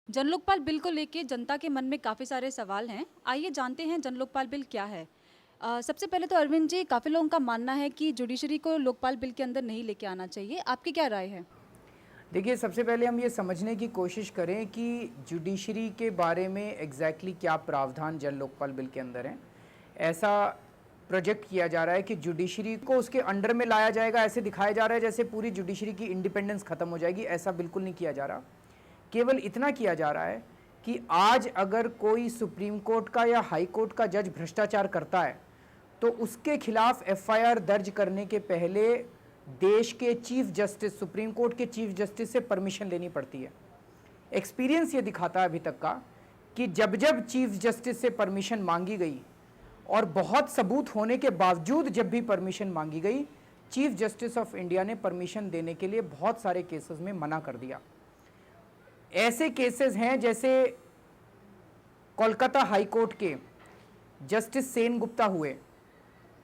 जन लोकपाल बिल को लेके जनता के मन में काफ़ी सारे सवाल हैं। आइए जानते हैं जन लोकपाल बिल क्या है। सबसे पहले तो अरविंद जी, काफ़ी लोगों का मानना है कि जुडिशरी को लोकपाल बिल के अंदर नहीं लेके आना चाहिए। आपकी क्या राय है? देखिए, सबसे पहले हम ये समझने की कोशिश करें कि जुडिशरी के बारे में एग्जैक्टली क्या प्रावधान जन लोकपाल बिल के अंदर हैं। ऐसा प्रोजेक्ट किया जा रहा है कि जुडिशरी को उसके अंडर में लाया जाएगा, ऐसे दिखाया जा रहा है जैसे पूरी जुडिशरी की इंडिपेंडेंस खत्म हो जाएगी। ऐसा बिल्कुल नहीं किया जा रहा। केवल इतना किया जा रहा है कि आज अगर कोई सुप्रीम कोर्ट का या हाई कोर्ट का जज भ्रष्टाचार करता है तो उसके खिलाफ एफआईआर दर्ज करने के पहले देश के चीफ जस्टिस, सुप्रीम कोर्ट के चीफ जस्टिस से परमिशन लेनी पड़ती है। एक्सपीरियंस ये दिखाता है अभी तक का कि जब जब चीफ जस्टिस से परमिशन मांगी गई और बहुत सबूत होने के बावजूद जब भी परमिशन मांगी गई, चीफ जस्टिस ऑफ इंडिया ने परमिशन देने के लिए बहुत सारे केसेस में मना कर दिया। ऐसे केसेस हैं जैसे कोलकाता हाई कोर्ट के जस्टिस सेन गुप्ता हुए,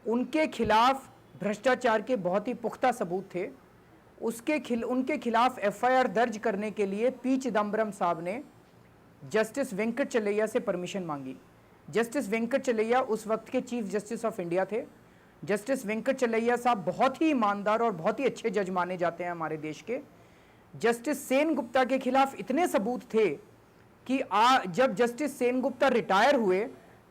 उनके खिलाफ भ्रष्टाचार के बहुत ही पुख्ता सबूत थे। उनके खिलाफ एफआईआर दर्ज करने के लिए पी चिदम्बरम साहब ने जस्टिस वेंकट चलैया से परमिशन मांगी। जस्टिस वेंकट चलैया उस वक्त के चीफ जस्टिस ऑफ इंडिया थे। जस्टिस वेंकट चलैया साहब बहुत ही ईमानदार और बहुत ही अच्छे जज माने जाते हैं हमारे देश के। जस्टिस सेन गुप्ता के खिलाफ इतने सबूत थे कि जब जस्टिस सेन गुप्ता रिटायर हुए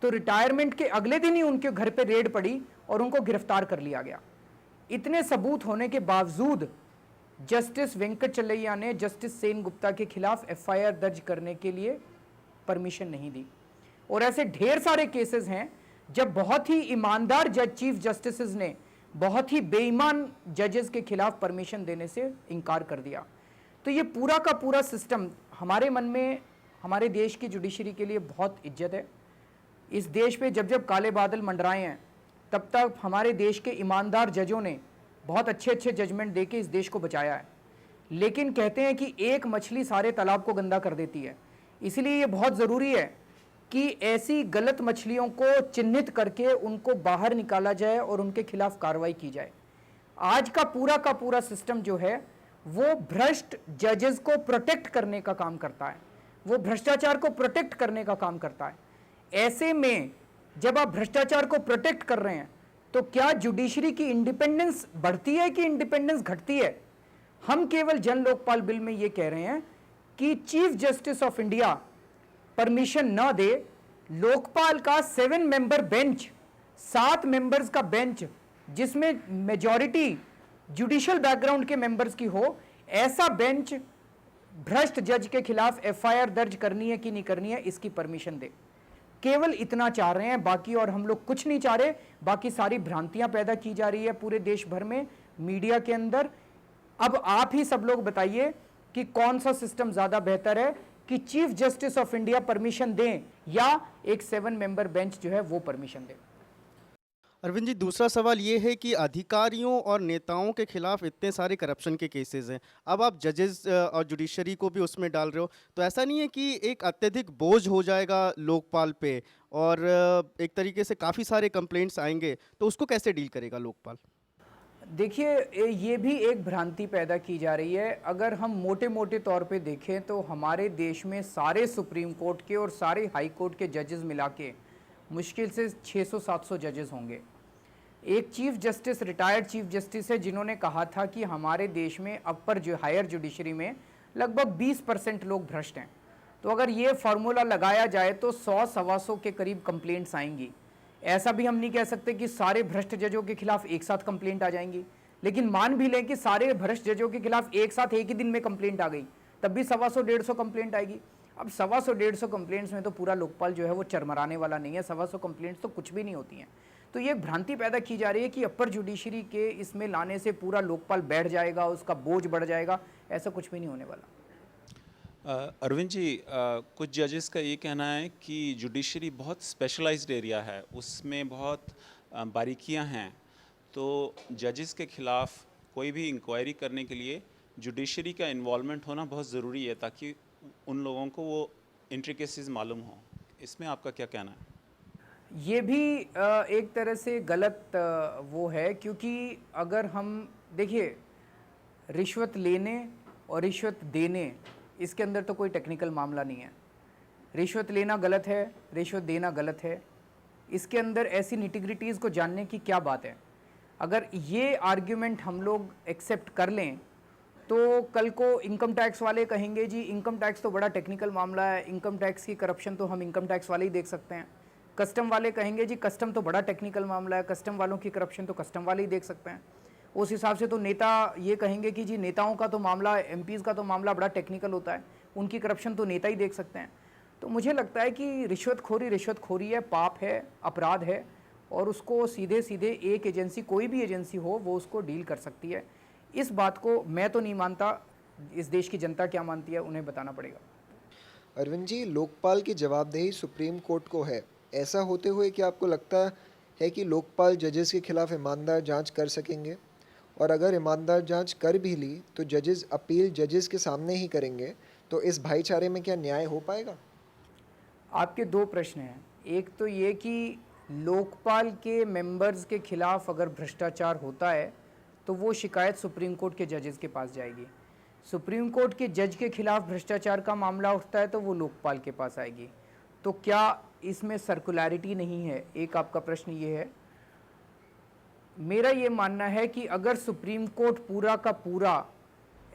तो रिटायरमेंट के अगले दिन ही उनके घर पे रेड पड़ी और उनको गिरफ्तार कर लिया गया। इतने सबूत होने के बावजूद जस्टिस वेंकट चलैया ने जस्टिस सेन गुप्ता के खिलाफ एफआईआर दर्ज करने के लिए परमिशन नहीं दी। और ऐसे ढेर सारे केसेस हैं जब बहुत ही ईमानदार जज चीफ जस्टिस ने बहुत ही बेईमान जजेस के खिलाफ परमिशन देने से इनकार कर दिया। तो ये पूरा का पूरा सिस्टम हमारे मन में, हमारे देश की जुडिशरी के लिए बहुत इज्जत है। इस देश पे जब जब काले बादल मंडराए हैं तब तक हमारे देश के ईमानदार जजों ने बहुत अच्छे अच्छे जजमेंट देके इस देश को बचाया है। लेकिन कहते हैं कि एक मछली सारे तालाब को गंदा कर देती है। इसलिए ये बहुत ज़रूरी है कि ऐसी गलत मछलियों को चिन्हित करके उनको बाहर निकाला जाए और उनके खिलाफ कार्रवाई की जाए। आज का पूरा सिस्टम जो है वो भ्रष्ट जजेस को प्रोटेक्ट करने का काम करता है, वो भ्रष्टाचार को प्रोटेक्ट करने का काम करता है। ऐसे में जब आप भ्रष्टाचार को प्रोटेक्ट कर रहे हैं तो क्या जुडिशरी की इंडिपेंडेंस बढ़ती है कि इंडिपेंडेंस घटती है? हम केवल जन लोकपाल बिल में यह कह रहे हैं कि chief justice of India permission न दे, लोकपाल का 7 मेंबर बेंच, 7 मेंबर्स का बेंच जिसमें मेजॉरिटी जुडिशियल बैकग्राउंड के मेंबर्स की हो, ऐसा बेंच भ्रष्ट जज के खिलाफ एफआईआर दर्ज करनी है कि नहीं करनी है इसकी परमिशन दे। केवल इतना चाह रहे हैं, बाकी और हम लोग कुछ नहीं चाह रहे। बाकी सारी भ्रांतियां पैदा की जा रही है पूरे देश भर में, मीडिया के अंदर। अब आप ही सब लोग बताइए कि कौन सा सिस्टम ज्यादा बेहतर है कि chief justice of India permission दें या एक 7 मेंबर बेंच जो है वो परमिशन दे। अरविंद जी, दूसरा सवाल ये है कि अधिकारियों और नेताओं के खिलाफ इतने सारे करप्शन के केसेस हैं, अब आप जजेस और जुडिशरी को भी उसमें डाल रहे हो, तो ऐसा नहीं है कि एक अत्यधिक बोझ हो जाएगा लोकपाल पे और एक तरीके से काफ़ी सारे कंप्लेंट्स आएंगे, तो उसको कैसे डील करेगा लोकपाल? देखिए, ये भी एक भ्रांति पैदा की जा रही है। अगर हम मोटे मोटे तौर पे देखें तो हमारे देश में सारे सुप्रीम कोर्ट के और सारे हाई कोर्ट के जजेस मिला के मुश्किल से 600-700 जजेस होंगे। एक chief justice retired chief justice है जिन्होंने कहा था कि हमारे देश में अपर जो हायर जुडिशरी में लगभग 20% लोग भ्रष्ट हैं। तो अगर ये फार्मूला लगाया जाए तो 100-125 के करीब कंप्लेंट्स आएंगी। ऐसा भी हम नहीं कह सकते कि सारे भ्रष्ट जजों के खिलाफ एक साथ कंप्लेंट आ जाएंगी, लेकिन मान भी लें कि सारे भ्रष्ट जजों के खिलाफ एक साथ एक ही दिन में कंप्लेंट आ गई, तब भी 125-150 कंप्लेंट आएगी। अब 125-150 कंप्लेंट्स में तो पूरा लोकपाल जो है वो चरमराने वाला नहीं है। 125 कंप्लेंट्स तो कुछ भी नहीं होती हैं। तो ये भ्रांति पैदा की जा रही है कि अपर जुडिशरी के इसमें लाने से पूरा लोकपाल बैठ जाएगा, उसका बोझ बढ़ जाएगा। ऐसा कुछ भी नहीं होने वाला। अरविंद जी, कुछ जजेस का ये कहना है कि जुडिशरी बहुत स्पेशलाइज्ड एरिया है, उसमें बहुत बारीकियां हैं, तो जजेस के ख़िलाफ़ कोई भी इंक्वायरी करने के लिए जुडिशरी का इन्वॉल्वमेंट होना बहुत ज़रूरी है ताकि उन लोगों को वो इंट्रिकेसीज मालूम हो। इसमें आपका क्या कहना है? ये भी एक तरह से गलत वो है, क्योंकि अगर हम देखिए, रिश्वत लेने और रिश्वत देने इसके अंदर तो कोई टेक्निकल मामला नहीं है। रिश्वत लेना गलत है, रिश्वत देना गलत है, इसके अंदर ऐसी निटिग्रिटीज़ को जानने की क्या बात है। अगर ये आर्ग्यूमेंट हम लोग एक्सेप्ट कर लें तो कल को इनकम टैक्स वाले कहेंगे जी इनकम टैक्स तो बड़ा टेक्निकल मामला है, इनकम टैक्स की करप्शन तो हम इनकम टैक्स वाले ही देख सकते हैं। कस्टम वाले कहेंगे जी कस्टम तो बड़ा टेक्निकल मामला है, कस्टम वालों की करप्शन तो कस्टम वाले ही देख सकते हैं। उस हिसाब से तो नेता ये कहेंगे कि जी नेताओं का तो मामला, एमपीज़ का तो मामला बड़ा टेक्निकल होता है, उनकी करप्शन तो नेता ही देख सकते हैं। तो मुझे लगता है कि रिश्वतखोरी है, पाप है, अपराध है, और उसको सीधे सीधे एक एजेंसी, कोई भी एजेंसी हो, वो उसको डील कर सकती है। इस बात को मैं तो नहीं मानता, इस देश की जनता क्या मानती है उन्हें बताना पड़ेगा। अरविंद जी, लोकपाल की जवाबदेही सुप्रीम कोर्ट को है। ऐसा होते हुए क्या आपको लगता है कि लोकपाल जजेस के खिलाफ ईमानदार जांच कर सकेंगे? और अगर ईमानदार जांच कर भी ली तो जजेस अपील जजेस के सामने ही करेंगे, तो इस भाईचारे में क्या न्याय हो पाएगा? आपके दो प्रश्न हैं। एक तो ये कि लोकपाल के मेंबर्स के खिलाफ अगर भ्रष्टाचार होता है तो वो शिकायत सुप्रीम कोर्ट के जजेस के पास जाएगी। सुप्रीम कोर्ट के जज के खिलाफ भ्रष्टाचार का मामला उठता है तो वो लोकपाल के पास आएगी। तो क्या इसमें सर्कुलैरिटी नहीं है? एक आपका प्रश्न ये है। मेरा ये मानना है कि अगर सुप्रीम कोर्ट पूरा का पूरा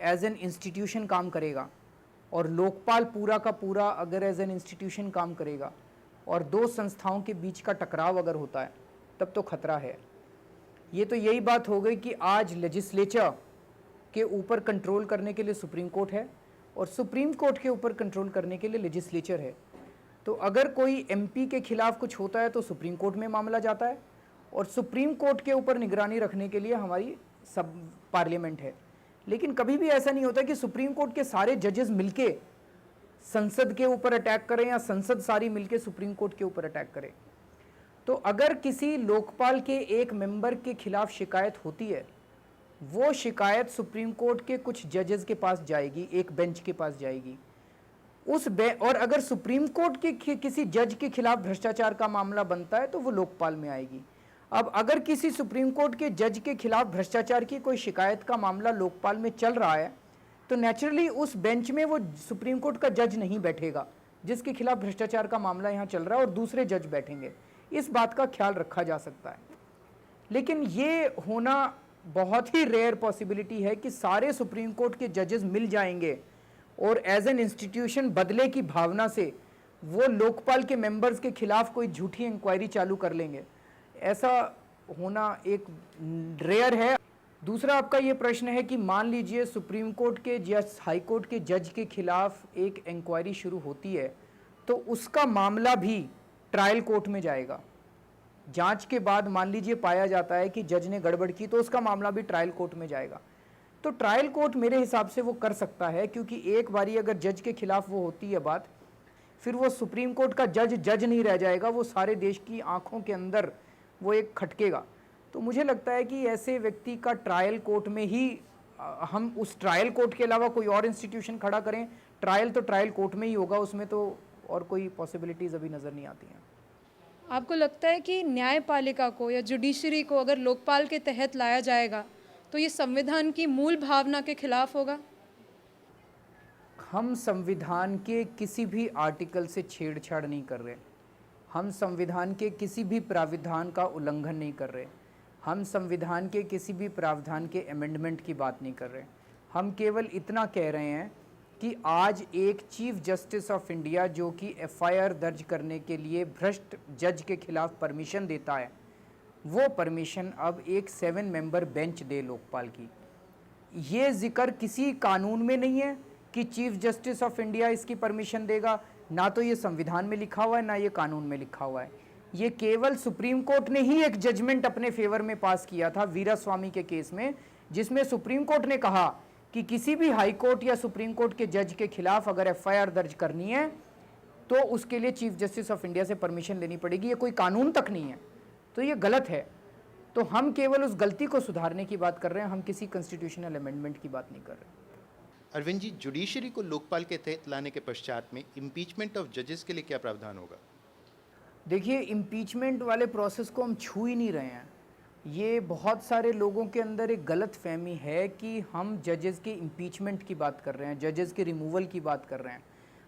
एज एन इंस्टीट्यूशन काम करेगा और लोकपाल पूरा का पूरा अगर एज एन इंस्टीट्यूशन काम करेगा और दो संस्थाओं के बीच का टकराव अगर होता है तब तो खतरा है। ये तो यही बात हो गई कि आज लेजिस्लेचर के ऊपर कंट्रोल करने के लिए सुप्रीम कोर्ट है और सुप्रीम कोर्ट के ऊपर कंट्रोल करने के लिए लेजिस्लेचर है। तो अगर कोई एमपी के खिलाफ कुछ होता है तो सुप्रीम कोर्ट में मामला जाता है और सुप्रीम कोर्ट के ऊपर निगरानी रखने के लिए हमारी सब पार्लियामेंट है। लेकिन कभी भी ऐसा नहीं होता कि सुप्रीम कोर्ट के सारे जजेस मिलके संसद के ऊपर अटैक करें या संसद सारी मिलके सुप्रीम कोर्ट के ऊपर अटैक करे। तो अगर किसी लोकपाल के एक मेंबर के खिलाफ शिकायत होती है, वो शिकायत सुप्रीम कोर्ट के कुछ जजेस के पास जाएगी, एक बेंच के पास जाएगी। और अगर सुप्रीम कोर्ट के किसी जज के खिलाफ भ्रष्टाचार का मामला बनता है तो वो लोकपाल में आएगी। अब अगर किसी सुप्रीम कोर्ट के जज के खिलाफ भ्रष्टाचार की कोई शिकायत का मामला लोकपाल में चल रहा है तो नेचुरली उस बेंच में वो सुप्रीम कोर्ट का जज नहीं बैठेगा जिसके खिलाफ भ्रष्टाचार का मामला यहाँ चल रहा है, और दूसरे जज बैठेंगे। इस बात का ख्याल रखा जा सकता है। लेकिन ये होना बहुत ही रेयर पॉसिबिलिटी है कि सारे सुप्रीम कोर्ट के जजेस मिल जाएंगे और एज एन इंस्टीट्यूशन बदले की भावना से वो लोकपाल के मेंबर्स के खिलाफ कोई झूठी इंक्वायरी चालू कर लेंगे। ऐसा होना एक रेयर है। दूसरा आपका ये प्रश्न है कि मान लीजिए सुप्रीम कोर्ट के या हाई कोर्ट के जज के खिलाफ एक इंक्वायरी शुरू होती है तो उसका मामला भी ट्रायल कोर्ट में जाएगा। जांच के बाद मान लीजिए पाया जाता है कि जज ने गड़बड़ की तो उसका मामला भी ट्रायल कोर्ट में जाएगा। तो ट्रायल कोर्ट मेरे हिसाब से वो कर सकता है, क्योंकि एक बारी अगर जज के खिलाफ वो होती है बात, फिर वो सुप्रीम कोर्ट का जज नहीं रह जाएगा, वो सारे देश की आंखों के अंदर वो एक खटकेगा। तो मुझे लगता है कि ऐसे व्यक्ति का ट्रायल कोर्ट में ही हम उस ट्रायल कोर्ट के अलावा कोई और इंस्टीट्यूशन खड़ा करें, ट्रायल तो ट्रायल कोर्ट में ही होगा, उसमें तो और कोई पॉसिबिलिटीज़ अभी नज़र नहीं आती हैं। आपको लगता है कि न्यायपालिका को या जुडिशरी को अगर लोकपाल के तहत लाया जाएगा तो ये संविधान की मूल भावना के खिलाफ होगा? हम संविधान के किसी भी आर्टिकल से छेड़छाड़ नहीं कर रहे, हम संविधान के किसी भी प्राविधान का उल्लंघन नहीं कर रहे, हम संविधान के किसी भी प्रावधान के अमेंडमेंट की बात नहीं कर रहे। हम केवल इतना कह रहे हैं कि आज एक चीफ जस्टिस ऑफ इंडिया जो कि एफआईआर दर्ज करने के लिए भ्रष्ट जज के खिलाफ परमिशन देता है, वो परमिशन अब एक 7 मेंबर बेंच दे लोकपाल की। ये जिक्र किसी कानून में नहीं है कि चीफ जस्टिस ऑफ इंडिया इसकी परमिशन देगा, ना तो ये संविधान में लिखा हुआ है ना ये कानून में लिखा हुआ है। ये केवल सुप्रीम कोर्ट ने ही एक जजमेंट अपने फेवर में पास किया था वीरास्वामी के केस में, जिसमें सुप्रीम कोर्ट ने कहा कि किसी भी हाई कोर्ट या सुप्रीम कोर्ट के जज के खिलाफ अगर एफआईआर दर्ज करनी है तो उसके लिए चीफ जस्टिस ऑफ इंडिया से परमिशन लेनी पड़ेगी। ये कोई कानून तक नहीं है, तो ये गलत है। तो हम केवल उस गलती को सुधारने की बात कर रहे हैं, हम किसी कॉन्स्टिट्यूशनल अमेंडमेंट की बात नहीं कर रहे। अरविंद जी, जुडिशरी को लोकपाल के तहत लाने के पश्चात में इम्पीचमेंट ऑफ जजेस के लिए क्या प्रावधान होगा? देखिए, इम्पीचमेंट वाले प्रोसेस को हम छू ही नहीं रहे हैं। ये बहुत सारे लोगों के अंदर एक गलत फहमी है कि हम जजेस के इम्पीचमेंट की बात कर रहे हैं, जजेस के रिमूवल की बात कर रहे हैं।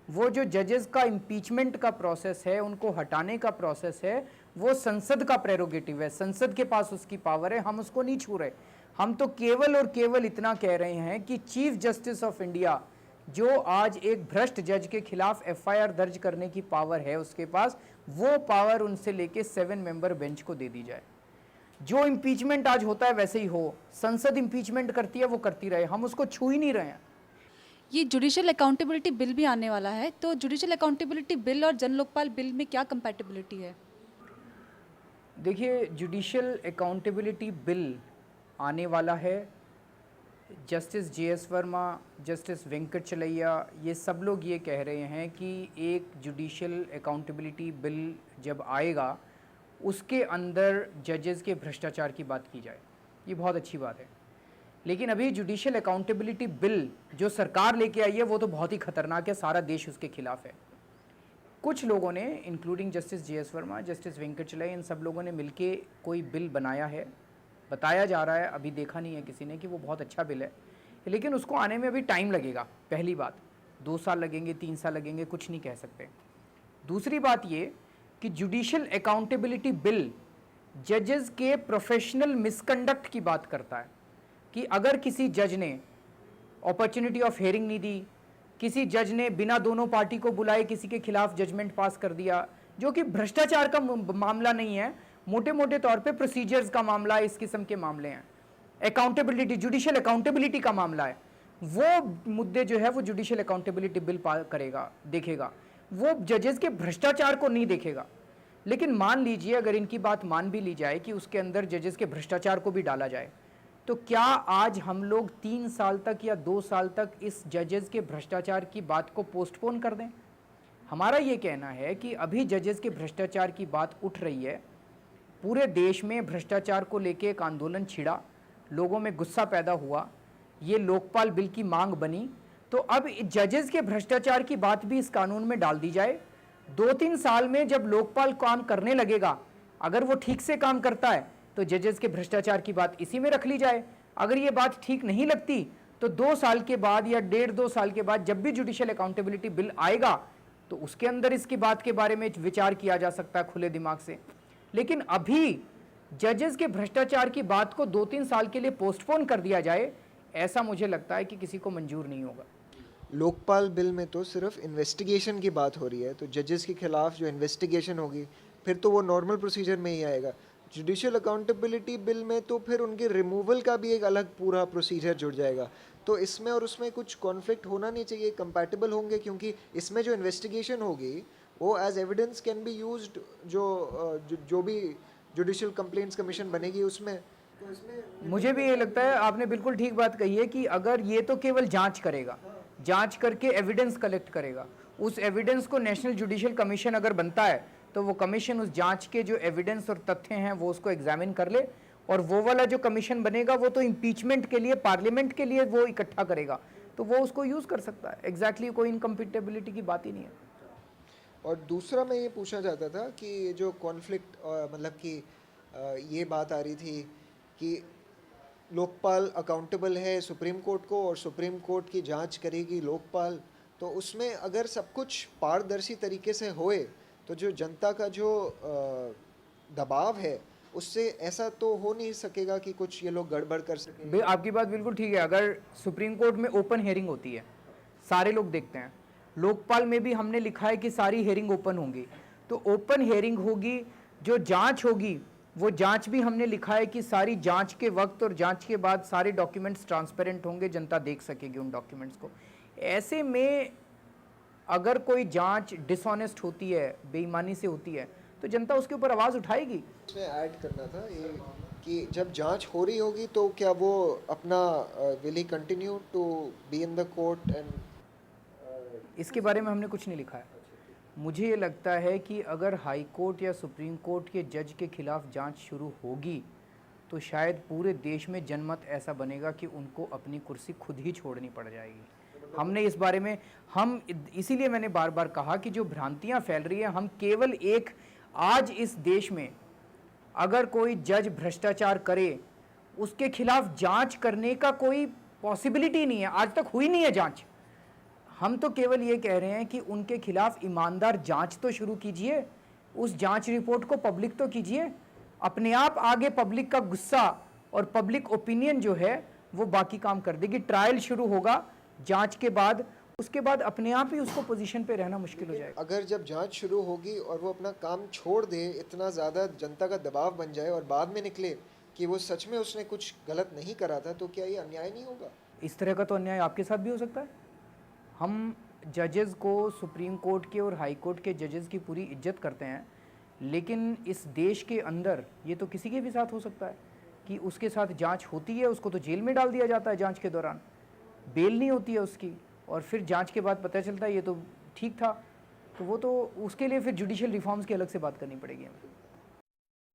वो जो जजेस का इम्पीचमेंट का प्रोसेस है, उनको हटाने का प्रोसेस है, वो संसद का प्रेरोगेटिव है, संसद के पास उसकी पावर है, हम उसको नहीं छू रहे। हम तो केवल और केवल इतना कह रहे हैं कि चीफ जस्टिस ऑफ इंडिया, जो आज एक भ्रष्ट जज के खिलाफ एफआईआर दर्ज करने की पावर है उसके पास, वो पावर उनसे लेके 7 मेंबर बेंच को दे दी जाए। जो इम्पीचमेंट आज होता है वैसे ही हो, संसद इम्पीचमेंट करती है वो करती रहे, हम उसको छू ही नहीं रहे हैं। ये जुडिशियल अकाउंटेबिलिटी बिल भी आने वाला है, तो जुडिशियल अकाउंटेबिलिटी बिल और जन लोकपाल बिल में क्या कंपैटिबिलिटी है? देखिए, जुडिशियल अकाउंटेबिलिटी बिल आने वाला है। Justice JS Verma, justice Venkat Chalaiah, ये सब लोग ये कह रहे हैं कि एक जुडिशियल अकाउंटेबिलिटी बिल जब आएगा उसके अंदर जजेस के भ्रष्टाचार की बात की जाए। ये बहुत अच्छी बात है, लेकिन अभी जुडिशियल अकाउंटेबिलिटी बिल जो सरकार लेके आई है वो तो बहुत ही खतरनाक है, सारा देश उसके खिलाफ है। कुछ लोगों ने, including justice JS Verma, justice Venkat Chalaiah, इन सब लोगों ने मिलके कोई बिल बनाया है। बताया जा रहा है, अभी देखा नहीं है किसी ने, कि वो बहुत अच्छा बिल है, लेकिन उसको आने में अभी टाइम लगेगा। पहली बात, 2 साल लगेंगे, 3 साल लगेंगे, कुछ नहीं कह सकते। दूसरी बात ये कि जुडिशियल अकाउंटेबिलिटी बिल जजेस के प्रोफेशनल मिसकंडक्ट की बात करता है, कि अगर किसी जज ने अपॉर्चुनिटी ऑफ हेयरिंग नहीं दी, किसी जज ने बिना दोनों पार्टी को बुलाए किसी के खिलाफ जजमेंट पास कर दिया, जो कि भ्रष्टाचार का मामला नहीं है, मोटे मोटे तौर पे प्रोसीजर्स का मामला, इस किस्म के मामले हैं, अकाउंटेबिलिटी, जुडिशियल अकाउंटेबिलिटी का मामला है, वो मुद्दे जो है वो जुडिशियल अकाउंटेबिलिटी बिल करेगा, देखेगा। वो जजेस के भ्रष्टाचार को नहीं देखेगा। लेकिन मान लीजिए, अगर इनकी बात मान भी ली जाए कि उसके अंदर जजेस के भ्रष्टाचार को भी डाला जाए, तो क्या आज हम लोग 3 साल तक या 2 साल तक इस जजेस के भ्रष्टाचार की बात को पोस्टपोन कर दें? हमारा ये कहना है कि अभी जजेस के भ्रष्टाचार की बात उठ रही है, पूरे देश में भ्रष्टाचार को लेके एक आंदोलन छिड़ा, लोगों में गुस्सा पैदा हुआ, ये लोकपाल बिल की मांग बनी, तो अब जजेस के भ्रष्टाचार की बात भी इस कानून में डाल दी जाए। 2-3 साल में जब लोकपाल काम करने लगेगा, अगर वो ठीक से काम करता है तो जजेस के भ्रष्टाचार की बात इसी में रख ली जाए। अगर ये बात ठीक नहीं लगती तो 2 साल के बाद या 1.5-2 साल के बाद जब भी जुडिशियल अकाउंटेबिलिटी बिल आएगा तो उसके अंदर इसकी बात के बारे में विचार किया जा सकता है खुले दिमाग से। लेकिन अभी जजेस के भ्रष्टाचार की बात को 2-3 साल के लिए पोस्टपोन कर दिया जाए, ऐसा मुझे लगता है कि किसी को मंजूर नहीं होगा। लोकपाल बिल में तो सिर्फ इन्वेस्टिगेशन की बात हो रही है, तो जजेस के खिलाफ जो इन्वेस्टिगेशन होगी फिर तो वो नॉर्मल प्रोसीजर में ही आएगा। जुडिशियल अकाउंटेबिलिटी बिल में तो फिर उनके रिमूवल का भी एक अलग पूरा प्रोसीजर जुड़ जाएगा। तो इसमें और उसमें कुछ कॉन्फ्लिक्ट होना नहीं चाहिए, कंपैटिबल होंगे, क्योंकि इसमें जो इन्वेस्टिगेशन होगी वो as evidence can be used, जो भी जुडिशियल कंप्लेंट्स कमीशन बनेगी उसमें। तो इसमें मुझे भी ये लगता है, आपने बिल्कुल ठीक बात कही है, कि अगर ये तो केवल जांच करेगा, जांच करके एविडेंस कलेक्ट करेगा, उस एविडेंस को नेशनल जुडिशियल कमीशन अगर बनता है तो वो कमीशन उस जांच के जो एविडेंस और तथ्य हैं वो उसको एग्जामिन कर ले, और वो वाला जो कमीशन बनेगा वो तो इम्पीचमेंट के लिए, पार्लियामेंट के लिए वो इकट्ठा करेगा, तो वो उसको यूज़ कर सकता है। एग्जैक्टली कोई इनकम्पिटेबिलिटी की बात ही नहीं है। और दूसरा मैं ये पूछना चाहता था कि जो कॉन्फ्लिक्ट, मतलब कि ये बात आ रही थी कि लोकपाल अकाउंटेबल है सुप्रीम कोर्ट को और सुप्रीम कोर्ट की जांच करेगी लोकपाल, तो उसमें अगर सब कुछ पारदर्शी तरीके से होए तो जो जनता का जो दबाव है उससे ऐसा तो हो नहीं सकेगा कि कुछ ये लोग गड़बड़ कर सकें। आपकी बात बिल्कुल ठीक है। अगर सुप्रीम कोर्ट में ओपन हेयरिंग होती है, सारे लोग देखते हैं, लोकपाल में भी हमने लिखा है कि सारी हेयरिंग ओपन होंगी, तो ओपन हेयरिंग होगी, जो जांच होगी वो जांच भी हमने लिखा है कि सारी जांच के वक्त और जांच के बाद सारे डॉक्यूमेंट्स ट्रांसपेरेंट होंगे, जनता देख सकेगी उन डॉक्यूमेंट्स को। ऐसे में अगर कोई जांच डिसऑनेस्ट होती है, बेईमानी से होती है, तो जनता उसके ऊपर आवाज़ उठाएगी। इसमें ऐड करना था ये कि जब जांच हो रही होगी तो क्या वो अपना विल ही continue to be in the court and, इसके बारे में हमने कुछ नहीं लिखा है। मुझे ये लगता है कि अगर हाई कोर्ट या सुप्रीम कोर्ट के जज के खिलाफ जांच शुरू होगी तो शायद पूरे देश में जनमत ऐसा बनेगा कि उनको अपनी कुर्सी खुद ही छोड़नी पड़ जाएगी। हमने इस बारे में, हम इसीलिए मैंने बार बार कहा कि जो भ्रांतियां फैल रही हैं, हम केवल एक, आज इस देश में अगर कोई जज भ्रष्टाचार करे उसके खिलाफ जांच करने का कोई पॉसिबिलिटी नहीं है, आज तक हुई नहीं है जांच। हम तो केवल ये कह रहे हैं कि उनके खिलाफ ईमानदार जांच तो शुरू कीजिए, उस जांच रिपोर्ट को पब्लिक तो कीजिए। अपने आप आगे पब्लिक का गुस्सा और पब्लिक ओपिनियन जो है वो बाकी काम कर देगी। ट्रायल शुरू होगा जांच के बाद, उसके बाद अपने आप ही उसको पोजीशन पे रहना मुश्किल हो जाएगा। अगर जब जांच शुरू होगी और वो अपना काम छोड़ दे, इतना ज़्यादा जनता का दबाव बन जाए और बाद में निकले कि वो सच में उसने कुछ गलत नहीं करा था, तो क्या ये अन्याय नहीं होगा? इस तरह का तो अन्याय आपके साथ भी हो सकता है। हम जजेस को, सुप्रीम कोर्ट के और हाई कोर्ट के जजेस की पूरी इज्जत करते हैं, लेकिन इस देश के अंदर ये तो किसी के भी साथ हो सकता है कि उसके साथ जांच होती है, उसको तो जेल में डाल दिया जाता है जांच के दौरान, बेल नहीं होती है उसकी, और फिर जांच के बाद पता चलता है ये तो ठीक था। तो वो तो उसके लिए फिर जुडिशियल रिफॉर्म्स की अलग से बात करनी पड़ेगी हमें।